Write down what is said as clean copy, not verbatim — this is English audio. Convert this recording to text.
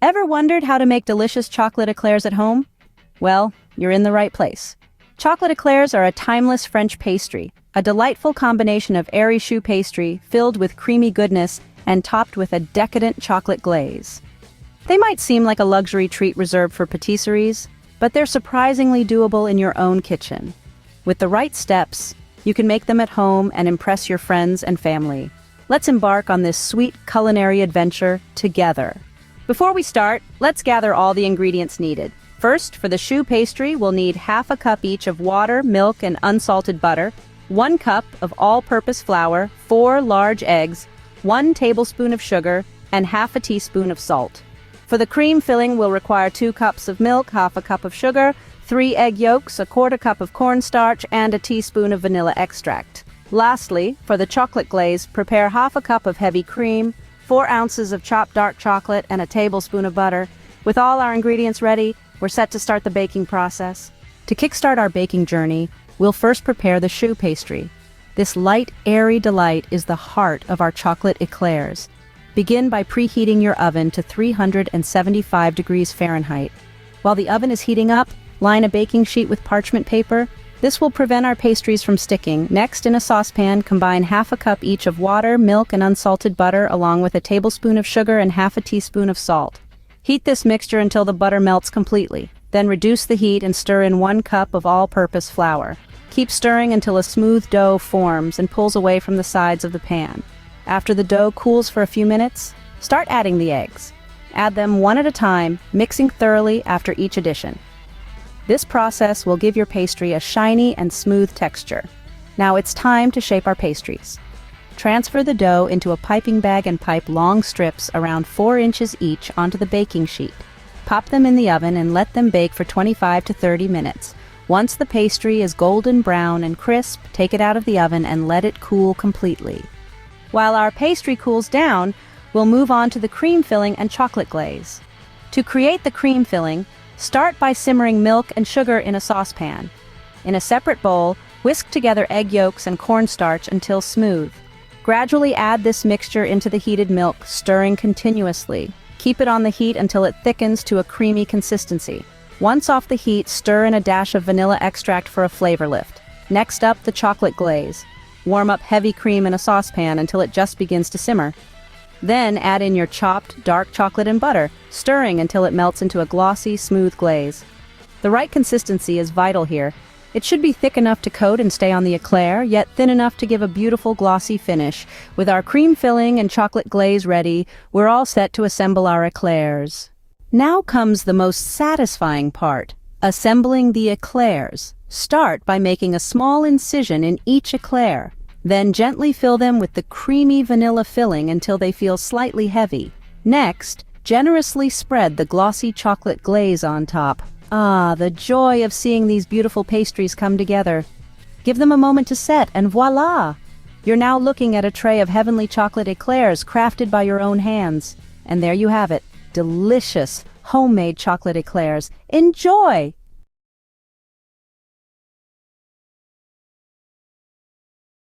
Ever wondered how to make delicious chocolate eclairs at home? Well, you're in the right place. Chocolate eclairs are a timeless French pastry, a delightful combination of airy choux pastry filled with creamy goodness and topped with a decadent chocolate glaze. They might seem like a luxury treat reserved for patisseries, but they're surprisingly doable in your own kitchen. With the right steps, you can make them at home and impress your friends and family. Let's embark on this sweet culinary adventure together. Before we start, let's gather all the ingredients needed. First, for the choux pastry, we'll need half a cup each of water, milk, and unsalted butter, 1 cup of all-purpose flour, 4 large eggs, 1 tablespoon of sugar, and half a teaspoon of salt. For the cream filling, we'll require 2 cups of milk, half a cup of sugar, 3 egg yolks, a quarter cup of cornstarch, and a teaspoon of vanilla extract. Lastly, for the chocolate glaze, prepare half a cup of heavy cream, 4 ounces of chopped dark chocolate, and a tablespoon of butter. With all our ingredients ready, we're set to start the baking process. To kickstart our baking journey, we'll first prepare the choux pastry. This light, airy delight is the heart of our chocolate eclairs. Begin by preheating your oven to 375 degrees Fahrenheit. While the oven is heating up, line a baking sheet with parchment paper. This will prevent our pastries from sticking. Next, in a saucepan, combine half a cup each of water, milk, and unsalted butter, along with a tablespoon of sugar and half a teaspoon of salt. Heat this mixture until the butter melts completely. Then reduce the heat and stir in 1 cup of all-purpose flour. Keep stirring until a smooth dough forms and pulls away from the sides of the pan. After the dough cools for a few minutes, start adding the eggs. Add them one at a time, mixing thoroughly after each addition. This process will give your pastry a shiny and smooth texture. Now it's time to shape our pastries. Transfer the dough into a piping bag and pipe long strips around 4 inches each onto the baking sheet. Pop them in the oven and let them bake for 25 to 30 minutes. Once the pastry is golden brown and crisp, take it out of the oven and let it cool completely. While our pastry cools down, we'll move on to the cream filling and chocolate glaze. To create the cream filling, start by simmering milk and sugar in a saucepan. In a separate bowl, whisk together egg yolks and cornstarch until smooth. Gradually add this mixture into the heated milk, stirring continuously. Keep it on the heat until it thickens to a creamy consistency. Once off the heat, stir in a dash of vanilla extract for a flavor lift. Next up, the chocolate glaze. Warm up heavy cream in a saucepan until it just begins to simmer. Then add in your chopped dark chocolate and butter, stirring until it melts into a glossy, smooth glaze. The right consistency is vital here. It should be thick enough to coat and stay on the eclair, yet thin enough to give a beautiful glossy finish. With our cream filling and chocolate glaze ready, we're all set to assemble our eclairs. Now comes the most satisfying part, assembling the eclairs. Start by making a small incision in each eclair. Then gently fill them with the creamy vanilla filling until they feel slightly heavy. Next, generously spread the glossy chocolate glaze on top. Ah, the joy of seeing these beautiful pastries come together. Give them a moment to set, and voila! You're now looking at a tray of heavenly chocolate eclairs crafted by your own hands. And there you have it, delicious, homemade chocolate eclairs. Enjoy!